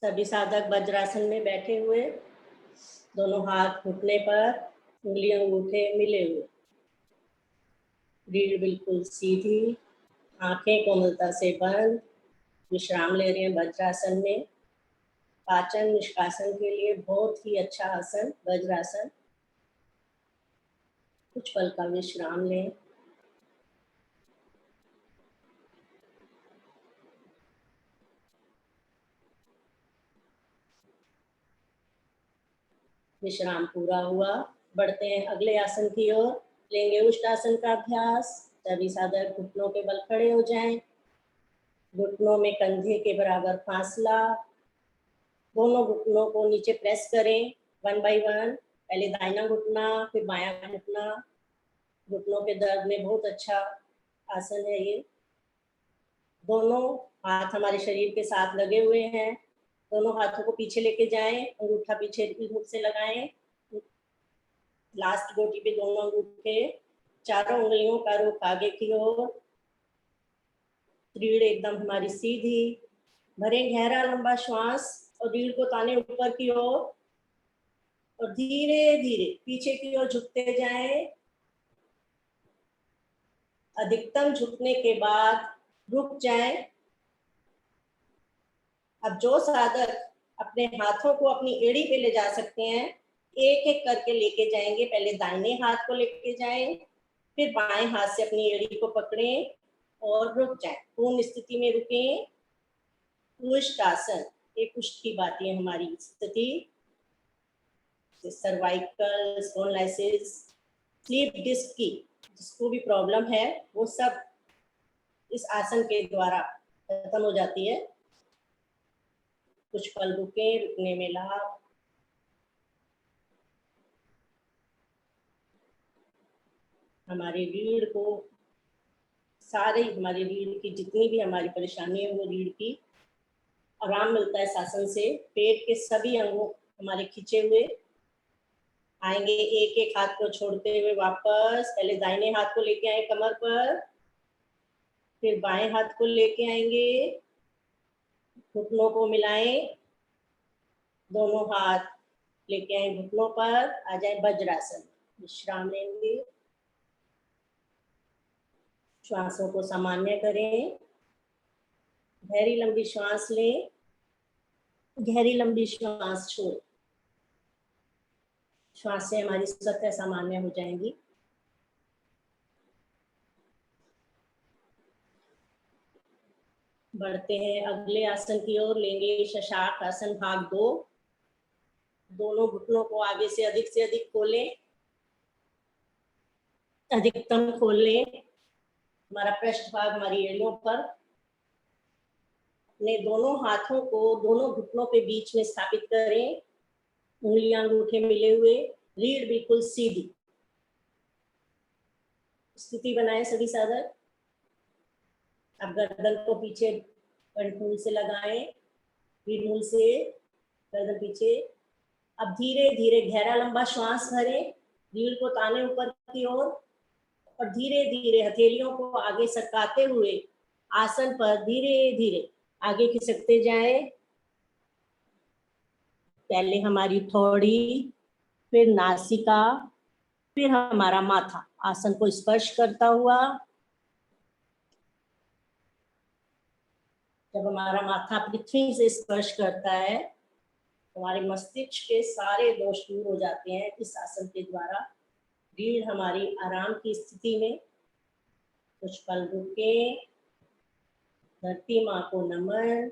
सभी साधक वज्रासन में बैठे हुए, दोनों हाथ घुटने पर, उंगलियां अंगूठे मिले हुए, रीढ़ बिल्कुल सीधी, आंखें कोमलता से बंद, विश्राम ले रहे हैं वज्रासन में। पाचन निष्कासन के लिए बहुत ही अच्छा आसन वज्रासन। कुछ पल का विश्राम लें। विश्राम पूरा हुआ, बढ़ते हैं अगले आसन की ओर। लेंगे उष्टासन का अभ्यास। सभी साधक घुटनों के बल खड़े हो जाएं। घुटनों में कंधे के बराबर फासला। दोनों घुटनों को नीचे प्रेस करें, 1 बाय 1। पहले दाहिना घुटना, फिर बायां घुटना। घुटनों के दर्द में बहुत अच्छा आसन है ये। दोनों हाथ हमारे शरीर के साथ लगे हुए हैं। दोनों हाथों को पीछे लेके जाएं, अंगूठा पीछे मुंह से लगाएं। लास्ट गोटी पे दोनों अंगूठे, चारों उंगलियों का रुख आगे की ओर। रीढ़ एकदम हमारी सीधी। भरे गहरा लंबा श्वास और रीढ़ को ताने ऊपर की ओर और धीरे धीरे पीछे की ओर झुकते जाएं। अधिकतम झुकने के बाद रुक जाएं। अब जो साधक अपने हाथों को अपनी एड़ी पे ले जा सकते हैं, एक एक करके लेके जाएंगे। पहले दाहिने हाथ को लेके जाएं, फिर बाएं हाथ से अपनी एड़ी को पकड़ें और रुक जाएं। पूर्ण स्थिति में रुकें। उष्टासन, एक कुष्ठ की बात है हमारी स्थिति। सर्वाइकल स्पॉन्डिलोसिस, स्लीप डिस्क की जिसको भी प्रॉब्लम है, वो सब इस आसन के द्वारा खत्म हो जाती है। कुछ पल रुके, रुकने में लाभ। हमारी रीढ़ को, सारी हमारी रीढ़ की जितनी भी हमारी परेशानी है, वो रीढ़ की आराम मिलता है इस आसन से। पेट के सभी अंगों हमारे खींचे हुए आएंगे। एक एक हाथ को छोड़ते हुए वापस, पहले दाहिने हाथ को लेके आए कमर पर, फिर बाएं हाथ को लेके आएंगे, घुटनों को मिलाएं। दोनों हाथ लेके आए घुटनों पर, आ जाए वज्रासन। विश्राम लेंगे। श्वासों को सामान्य करें। गहरी लंबी श्वास लें, गहरी लंबी श्वास छोड़ें। श्वास से हमारी सतह सामान्य हो जाएंगी। बढ़ते हैं अगले आसन की ओर। लेंगे शशाक आसन भाग 2। दोनों घुटनों को आगे से अधिक खोलें, अधिकतम खोल लें। हमारा पृष्ठ भाग हमारी एड़ियों पर। अपने दोनों हाथों को दोनों घुटनों के बीच में स्थापित करें। उंगलियां अंगूठे मिले हुए, रीढ़ बिल्कुल सीधी स्थिति बनाए सभी साधक। अब गर्दन को पीछे कंठमूल से लगाएं, रीढ़ मूल से गर्दन पीछे। अब धीरे धीरे गहरा लंबा श्वास भरें, रीढ़ को ताने ऊपर की ओर और धीरे धीरे हथेलियों को आगे सरकाते हुए आसन पर धीरे धीरे आगे खिसकते जाएं। पहले हमारी थोड़ी, फिर नासिका, फिर हमारा माथा आसन को स्पर्श करता हुआ। जब हमारा माथा पृथ्वी से स्पर्श करता है, हमारे मस्तिष्क के सारे दोष दूर हो जाते हैं इस आसन के द्वारा। रीढ़ हमारी आराम की स्थिति में। कुछ पल रुके, धरती माँ को नमन।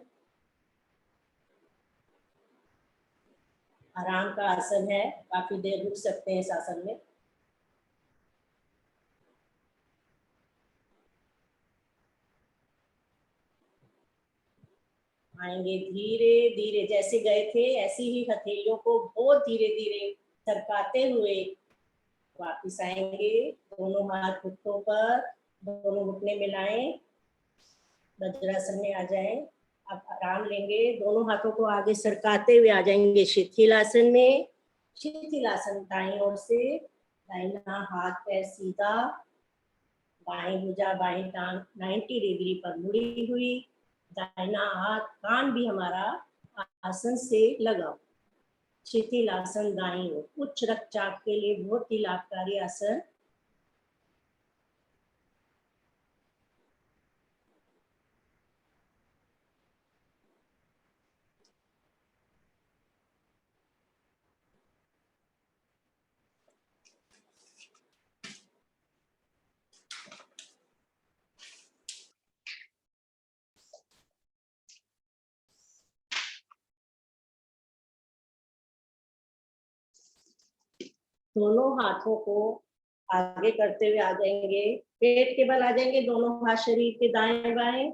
आराम का आसन है, काफी देर रुक सकते हैं इस आसन में। आएंगे धीरे धीरे, जैसे गए थे ऐसी ही हथेलियों को बहुत धीरे धीरे सरकाते हुए वापिस आएंगे। दोनों हाथ घुटनों पर, दोनों घुटने मिलाएं, वज्रासन में आ जाएं। अब आराम लेंगे। दोनों हाथों को आगे सरकाते हुए आ जाएंगे शिथिलासन में। शिथिलासन दाईं ओर से, दाहिना हाथ पैर सीधा, बाएं भुजा बाएं टांग 90 डिग्री पर मुड़ी हुई, दाहिना हाथ कान भी हमारा आसन से लगाओ। शिथिल आसन दाईं ओर, उच्च रक्तचाप के लिए बहुत ही लाभकारी आसन। दोनों हाथों को आगे करते हुए आ जाएंगे, पेट के बल आ जाएंगे, दोनों हाथ शरीर के दाएं बाएं।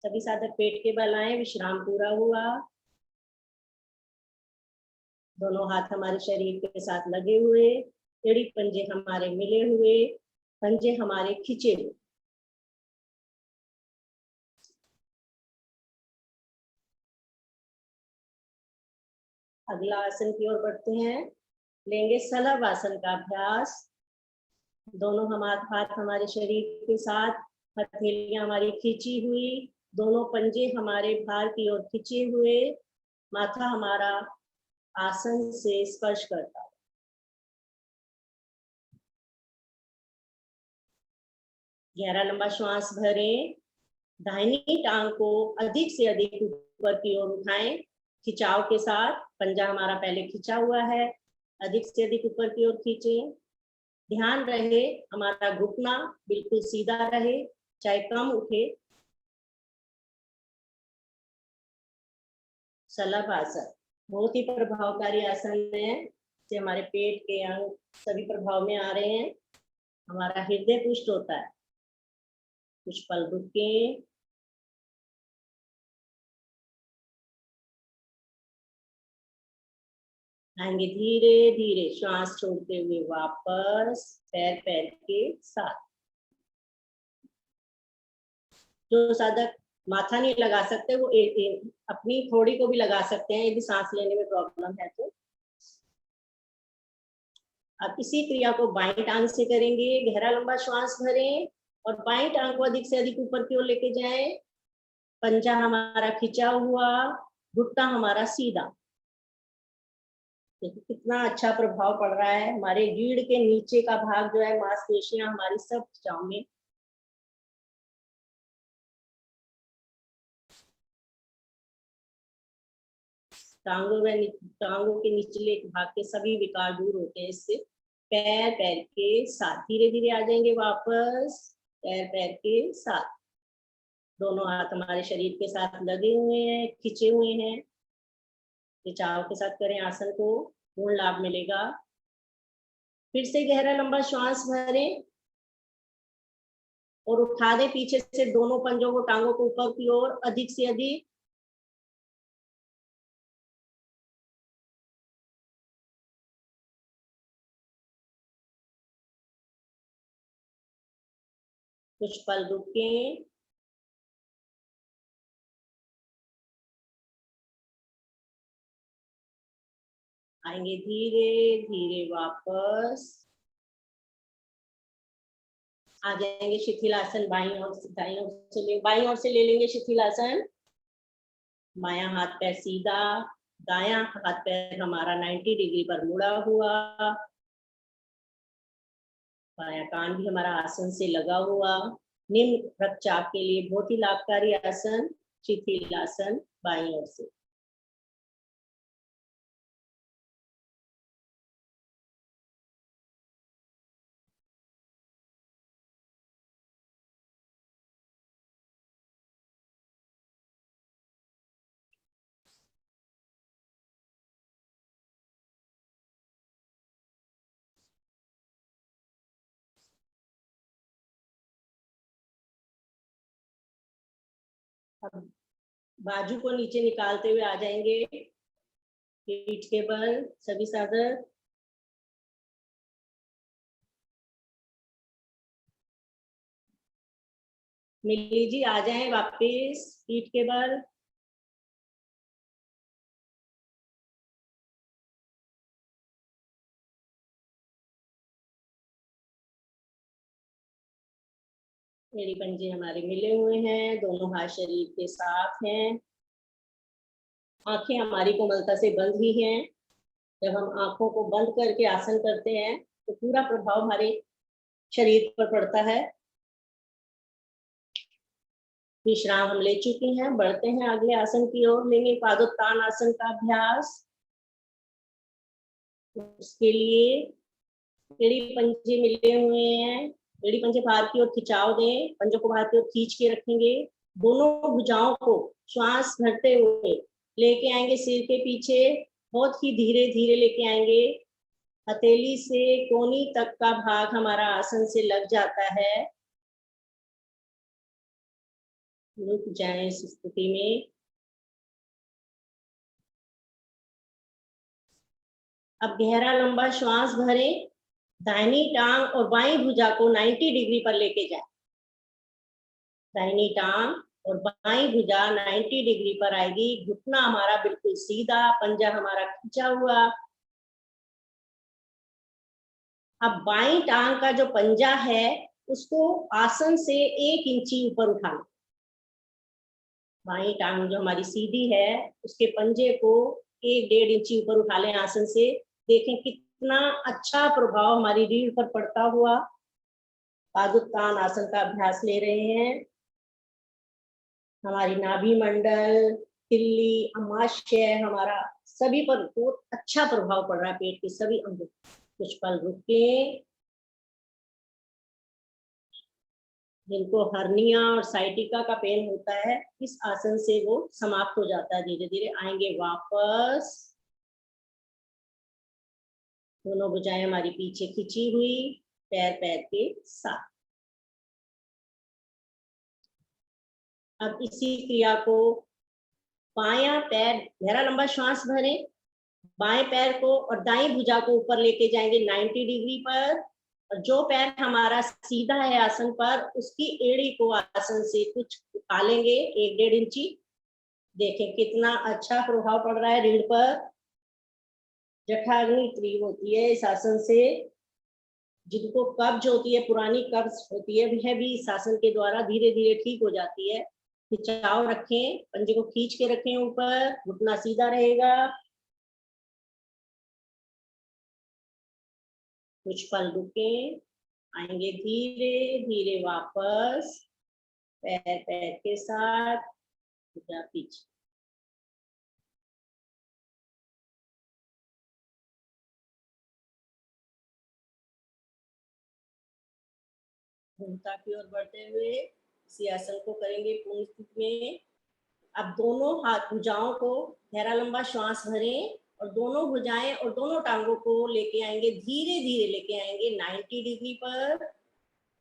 सभी साधक पेट के बल आए, विश्राम पूरा हुआ। दोनों हाथ हमारे शरीर के साथ लगे हुए, एड़ी पंजे हमारे मिले हुए, पंजे हमारे खींचे हुए। अगला आसन की ओर बढ़ते हैं। लेंगे सलभ आसन का अभ्यास। दोनों हमारे हाथ हमारे शरीर के साथ, हथेलियां हमारी खींची हुई, दोनों पंजे हमारे भार की ओर खींचे हुए, माथा हमारा आसन से स्पर्श करता है। गहरा लंबा श्वास भरें। दाहिनी टांग को अधिक से अधिक ऊपर की ओर उठाएं, खिंचाव के साथ। पंजा हमारा पहले खिंचा हुआ है, अधिक से अधिक ऊपर की ओर खींचें। ध्यान रहे हमारा घुटना बिल्कुल सीधा रहे, चाहे कम उठे। सलभ आसन बहुत ही प्रभावकारी आसन है, जो हमारे पेट के अंग सभी प्रभाव में आ रहे हैं। हमारा हृदय पुष्ट होता है। कुछ पल रुके। आएंगे धीरे धीरे श्वास छोड़ते हुए वापस पैर पैर के साथ। जो साधक माथा नहीं लगा सकते वो अपनी थोड़ी को भी लगा सकते हैं, यदि सांस लेने में प्रॉब्लम है तो। अब इसी क्रिया को बाईं टांग से करेंगे। गहरा लंबा श्वास भरें और बाईं टांग को अधिक से अधिक ऊपर की ओर लेके जाएं। पंजा हमारा खिंचा हुआ, घुटना हमारा सीधा। देखिए कितना अच्छा प्रभाव पड़ रहा है। हमारे रीढ़ के नीचे का भाग जो है, मांसपेशियां हमारी सब खिंचाव में। टांगों के निचले भाग के सभी विकार दूर होते हैं इससे। पैर पैर के साथ धीरे धीरे आ जाएंगे वापस, पैर पैर के साथ। दोनों हाथ हमारे शरीर के साथ लगे हुए हैं, खिंचे हुए हैं। खिंचाव के साथ करें आसन को, पूर्ण लाभ मिलेगा। फिर से गहरा लंबा श्वास भरें और उठा दें पीछे से दोनों पंजों को, टांगों को ऊपर की ओर अधिक से अधिक। कुछ पल रुकें। आएंगे धीरे धीरे वापस, आ जाएंगे शिथिलासन। बाईं ओर से दाईं ओर से बाईं ओर से ले लेंगे शिथिलासन। बायां हाथ पैर सीधा, दायां हाथ पैर हमारा 90 डिग्री पर मुड़ा हुआ। बायां कान भी हमारा आसन से लगा हुआ। निम्न रक्तचाप के लिए बहुत ही लाभकारी आसन शिथिलासन बाईं ओर से। अब बाजू को नीचे निकालते हुए आ जाएंगे, पीठ के बल सभी साधक। मिली जी आ जाएं वापिस पीठ के बल। मेरी पंजे हमारे मिले हुए हैं, दोनों हाथ शरीर के साथ हैं। आंखें हमारी कोमलता से बंद ही हैं। जब हम आंखों को बंद करके आसन करते हैं तो पूरा प्रभाव हमारे शरीर पर पड़ता है। विश्राम हम ले चुके हैं, बढ़ते हैं अगले आसन की ओर। लेंगे पादोत्तान आसन का अभ्यास। उसके लिए एड़ी पंजे मिले हुए हैं, एड़ी पंजे बाहर की ओर खिंचाव दें, पंजों को बाहर की ओर खींच के रखेंगे। दोनों भुजाओं को श्वास भरते हुए लेके आएंगे सिर के पीछे, बहुत ही धीरे धीरे लेके आएंगे। हथेली से कोहनी तक का भाग हमारा आसन से लग जाता है। रुक जाएं इस स्थिति में। अब गहरा लंबा श्वास भरें, दाहिनी टांग और बाईं भुजा को 90 डिग्री पर लेके जाएं। दाहिनी टांग और बाईं भुजा 90 डिग्री पर आएगी। घुटना हमारा बिल्कुल सीधा, पंजा हमारा खींचा हुआ। अब बाईं टांग का जो पंजा है उसको आसन से 1 इंची ऊपर उठाना। बाईं टांग जो हमारी सीधी है उसके पंजे को 1-1.5 इंची ऊपर उठा लें आसन से। देखें कितना अच्छा प्रभाव हमारी रीढ़ पर पड़ता हुआ। पादोत्तान आसन का अभ्यास ले रहे हैं। हमारी नाभि मंडल, तिल्ली, अमाशय हमारा सभी पर बहुत अच्छा प्रभाव पड़ रहा है, पेट के सभी अंगों। कुछ पल रुकें। जिनको हर्निया और साइटिका का पेन होता है, इस आसन से वो समाप्त हो जाता है। धीरे धीरे आएंगे वापस। दोनों भुजाएं हमारी पीछे खींची हुई, पैर पैर के साथ। अब इसी क्रिया को बायां पैर, गहरा लंबा श्वास भरें, बाएं पैर को और दाईं भुजा को ऊपर लेके जाएंगे 90 डिग्री पर। और जो पैर हमारा सीधा है आसन पर, उसकी एड़ी को आसन से कुछ उठा लेंगे 1-1.5 इंची। देखें कितना अच्छा प्रभाव पड़ रहा है रीढ़ पर। जठराग्नि तीव्र होती है इस आसन से। जिनको कब्ज होती है, पुरानी कब्ज होती है, वह भी इस आसन के द्वारा धीरे धीरे ठीक हो जाती है। खिंचाव रखें, पंजे को खींच के रखें ऊपर, घुटना सीधा रहेगा। कुछ पल रुकें, आएंगे धीरे धीरे वापस, पैर पैर के साथ पीछे। भूमिका की ओर बढ़ते हुए इसी आसन को करेंगे पूर्ण स्थिति में। अब दोनों हाथ भुजाओं को गहरा लंबा श्वास भरें और दोनों भुजाएं और दोनों टांगों को लेके आएंगे, धीरे धीरे लेके आएंगे 90 डिग्री पर।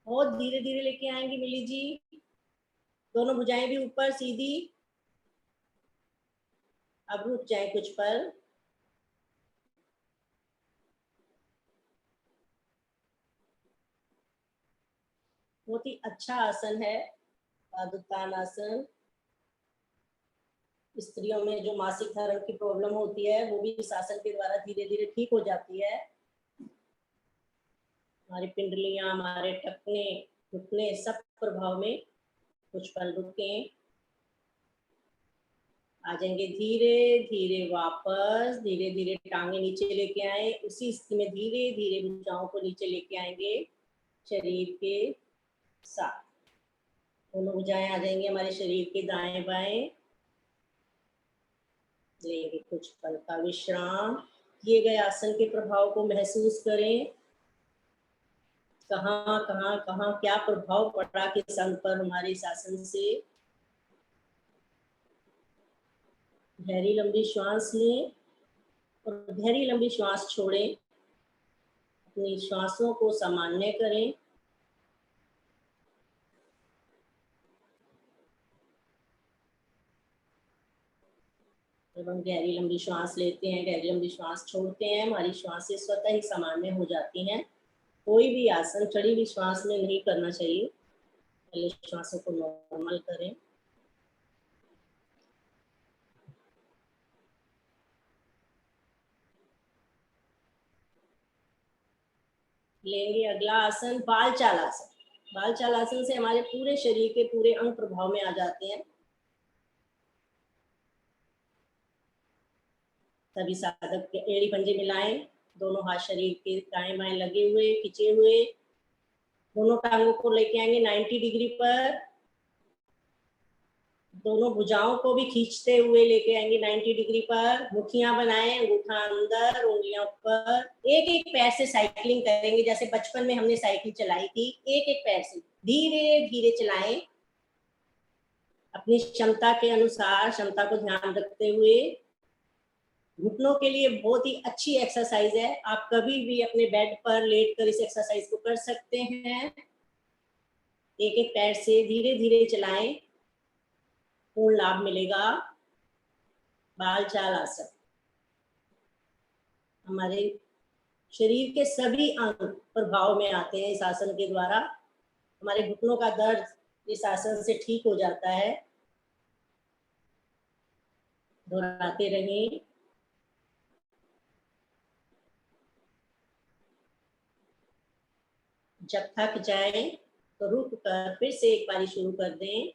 बहुत धीरे धीरे लेके आएंगे मिली जी। दोनों भुजाएं भी ऊपर सीधी। अब रुक जाए कुछ पल। बहुत ही अच्छा आसन है पादोत्तान आसन। स्त्रियों में जो मासिक धर्म की प्रॉब्लम होती है वो भी इस आसन के द्वारा धीरे धीरे ठीक हो जाती है। हमारी पिंडलियां, हमारे टखने, घुटने सब प्रभाव में। कुछ पल रुकें, आ जाएंगे धीरे धीरे वापस। धीरे धीरे टांगे नीचे लेके आए, उसी स्थिति में धीरे धीरे भुजाओं को नीचे लेके आएंगे शरीर के साथ। दोनों भुजाएं आ जाएंगे हमारे शरीर के दाएं बाएं। लेंगे कुछ पल का विश्राम। किए गए आसन के प्रभाव को महसूस करें। कहाँ कहाँ कहाँ क्या प्रभाव पड़ा किस अंग पर हमारे इस आसन से। गहरी लंबी श्वास लें और गहरी लंबी श्वास छोड़ें। अपनी श्वासों को सामान्य करें। जब हम गहरी लंबी श्वास लेते हैं, गहरी लंबी श्वास छोड़ते हैं, हमारी श्वासें स्वतः ही सामान्य हो जाती हैं। कोई भी आसन चढ़ी हुई श्वास में नहीं करना चाहिए। पहले श्वासों को नॉर्मल करें। लेंगे अगला आसन बाल चाल आसन। बाल चाल आसन से हमारे पूरे शरीर के पूरे अंग प्रभाव में आ जाते हैं। सभी साधक के एड़ी पंजे मिलाएं, दोनों हाथ शरीर के दाएं बाएं लगे हुए खिंचे हुए, दोनों टांगों को लेके आएंगे 90 डिग्री पर, दोनों भुजाओं को भी खींचते हुए लेके आएंगे 90 डिग्री पर, मुठियां बनाएं, अंगूठा अंदर, उंगलियां ऊपर, एक एक पैर से साइकिलिंग करेंगे जैसे बचपन में हमने साइकिल चलाई थी, एक एक पैर से धीरे धीरे चलाएं, अपनी क्षमता के अनुसार, क्षमता को ध्यान रखते हुए। घुटनों के लिए बहुत ही अच्छी एक्सरसाइज है, आप कभी भी अपने बेड पर लेट कर इस एक्सरसाइज को कर सकते हैं। एक एक पैर से धीरे धीरे चलाएं, पूर्ण लाभ मिलेगा। बाल चाल आसन, हमारे शरीर के सभी अंग प्रभाव में आते हैं इस आसन के द्वारा। हमारे घुटनों का दर्द इस आसन से ठीक हो जाता है। दोहराते रहें। जब थक जाए तो रुक कर फिर से एक बारी शुरू कर दें।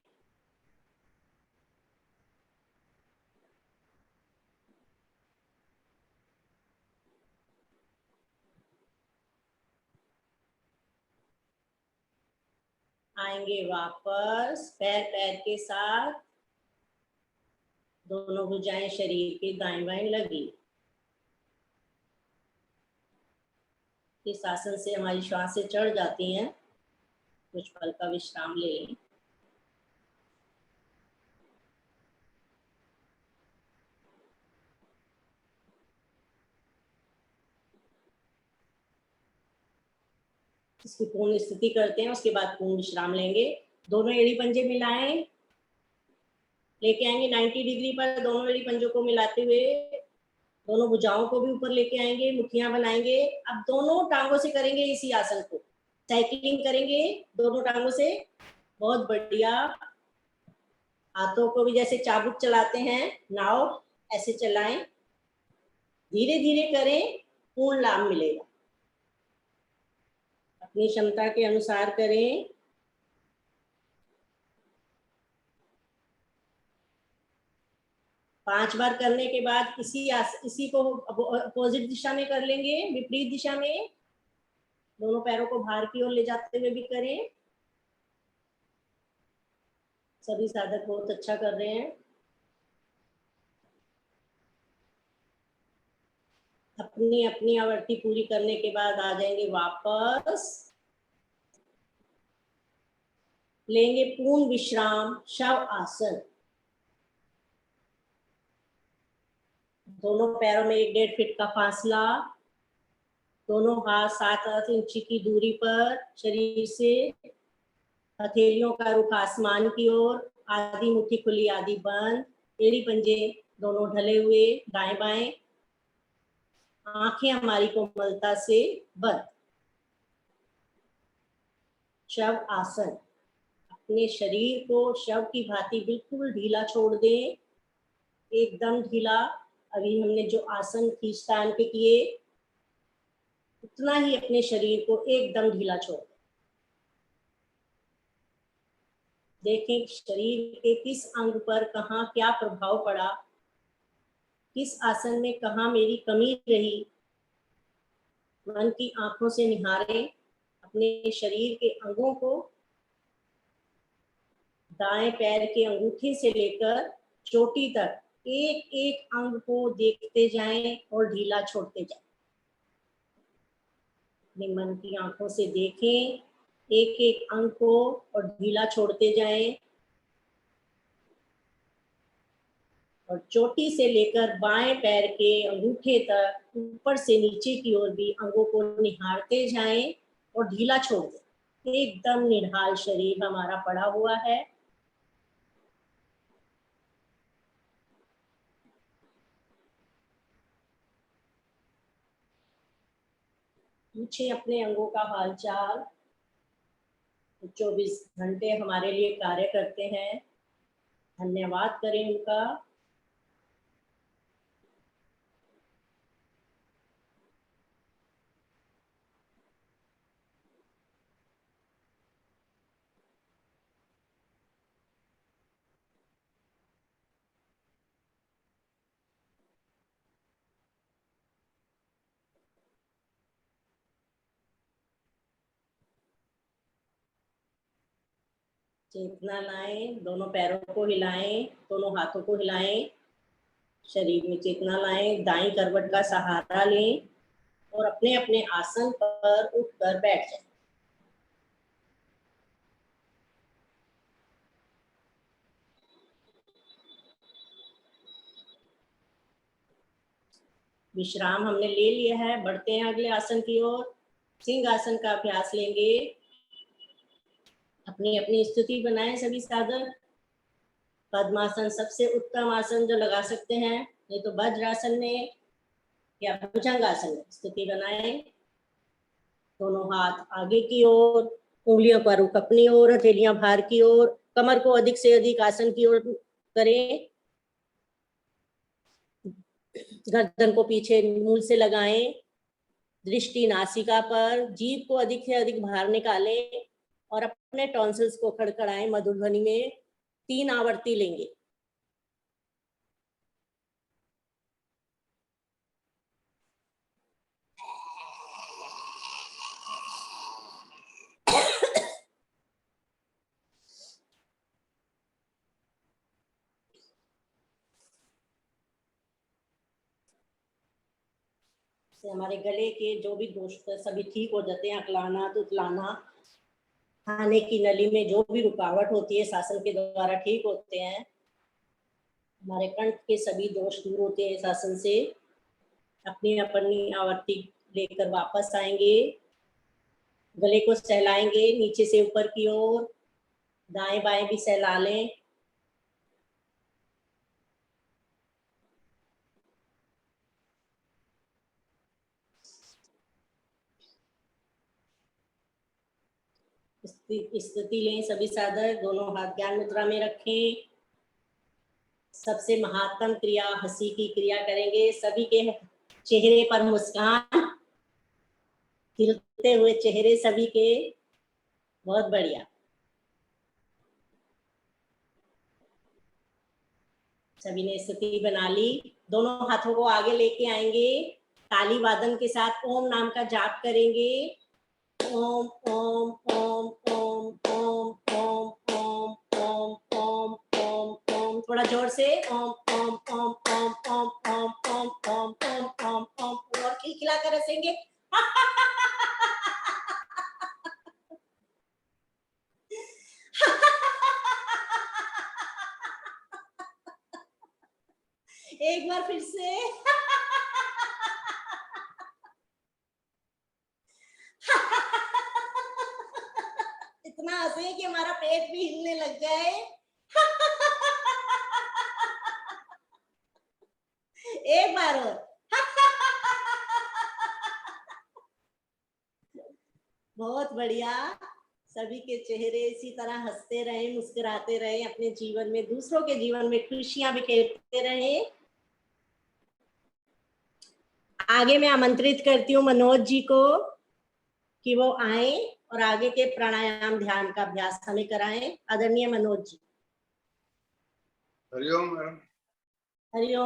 आएंगे वापस पैर पैर के साथ, दोनों भुजाएं शरीर के दाएं बाएं लगी। इस आसन से हमारी श्वासें चढ़ जाती हैं। कुछ पल का विश्राम लें। इसकी पूर्ण स्थिति करते हैं, उसके बाद पूर्ण विश्राम लेंगे। दोनों एड़ी पंजे मिलाएं, लेके आएंगे 90 डिग्री पर, दोनों एड़ी पंजों को मिलाते हुए दोनों भुजाओं को भी ऊपर लेके आएंगे, मुठियां बनाएंगे। अब दोनों टांगों से करेंगे इसी आसन को, साइकिलिंग करेंगे दोनों टांगों से। बहुत बढ़िया। हाथों को भी जैसे चाबुक चलाते हैं नाव, ऐसे चलाएं, धीरे धीरे करें, पूर्ण लाभ मिलेगा। अपनी क्षमता के अनुसार करें। पांच बार करने के बाद इसी को अपोजिट दिशा में कर लेंगे, विपरीत दिशा में। दोनों पैरों को बाहर की ओर ले जाते हुए भी करें। सभी साधक बहुत अच्छा कर रहे हैं। अपनी अपनी आवृत्ति पूरी करने के बाद आ जाएंगे वापस। लेंगे पूर्ण विश्राम, शव आसन। दोनों पैरों में 1.5 फीट का फासला, दोनों हाथ 7 इंच की दूरी पर शरीर से, हथेलियों का रुख आसमान की ओर, आधी मुट्ठी खुली आधी बंद, एड़ी पंजे दोनों ढले हुए दाएं बाएं, आंखें हमारी कोमलता से बंद। शव आसन, अपने शरीर को शव की भांति बिल्कुल ढीला छोड़ दें, एकदम ढीला। अभी हमने जो आसन खींचतान के किए, उतना ही अपने शरीर को एकदम ढीला छोड़ दें। देखें शरीर के किस अंग पर कहाँ क्या प्रभाव पड़ा, किस आसन में कहाँ मेरी कमी रही। मन की आंखों से निहारें अपने शरीर के अंगों को, दाएं पैर के अंगूठे से लेकर चोटी तक एक एक अंग को देखते जाएं और ढीला छोड़ते जाएं। अपने मन की आंखों से देखें एक एक अंग को और ढीला छोड़ते जाएं। और चोटी से लेकर बाएं पैर के अंगूठे तक ऊपर से नीचे की ओर भी अंगों को निहारते जाएं और ढीला छोड़ दें। एकदम निढाल शरीर हमारा पड़ा हुआ है। पूछे अपने अंगों का हालचाल। 24 घंटे हमारे लिए कार्य करते हैं, धन्यवाद करें उनका। चेतना लाएं, दोनों पैरों को हिलाएं, दोनों हाथों को हिलाएं, शरीर में चेतना लाएं, दाईं करवट का सहारा लें और अपने अपने आसन पर उठकर बैठ जाएं। विश्राम हमने ले लिया है, बढ़ते हैं अगले आसन की ओर। सिंहासन का अभ्यास लेंगे। अपनी अपनी स्थिति बनाएं सभी साधक। पद्मासन सबसे उत्तम आसन जो लगा सकते हैं, नहीं तो वज्रासन में या भुजंगासन में स्थिति बनाएं। दोनों हाथ आगे की ओर, उंगलियों का रुख अपनी ओर, हथेलियां बाहर की ओर, कमर को अधिक से अधिक आसन की ओर करें। गर्दन को पीछे मूल से लगाएं। दृष्टि नासिका पर, जीभ को अधिक से अधिक बाहर निकालें और अपने टॉन्सिल्स को खड़खड़ाएं। मधुर ध्वनि में 3 आवर्ती लेंगे। से हमारे गले के जो भी दोष सभी ठीक हो जाते हैं। अकलाना, तुतलाना, खाने की नली में जो भी रुकावट होती है शासन के द्वारा ठीक होते हैं। हमारे कंठ के सभी दोष दूर होते हैं शासन से। अपनी अपनी आवर्ती लेकर वापस आएंगे। गले को सहलाएंगे नीचे से ऊपर की ओर, दाएं बाएं भी सहला लें। स्थिति लें सभी साधक। दोनों हाथ ज्ञान मुद्रा में रखें। सबसे महत्तम क्रिया हंसी की क्रिया करेंगे। सभी के चेहरे पर मुस्कान, खिलते हुए चेहरे सभी के। बहुत बढ़िया। सभी ने स्थिति बना ली। दोनों हाथों को आगे लेके आएंगे। ताली वादन के साथ ओम नाम का जाप करेंगे। ओम ओम ओम ओम ओम ओम ओम ओम ओम ओम ओम। थोड़ा जोर से ओम ओम ओम ओम ओम ओम ओम ओम ओम ओम ओम। और खिलखिला कर हंसेंगे। एक बार फिर से। इतना हंसे कि हमारा पेट भी हिलने लग जाए। एक बार और। बहुत बढ़िया। सभी के चेहरे इसी तरह हंसते रहें, मुस्कुराते रहें। अपने जीवन में, दूसरों के जीवन में खुशियां बिखेरते रहें। आगे मैं आमंत्रित करती हूँ मनोज जी को कि वो आए और आगे के प्राणायाम ध्यान का अभ्यास हमें कराएं। आदरणीय मनोज जी। हरिओम मैडम। हरिओम।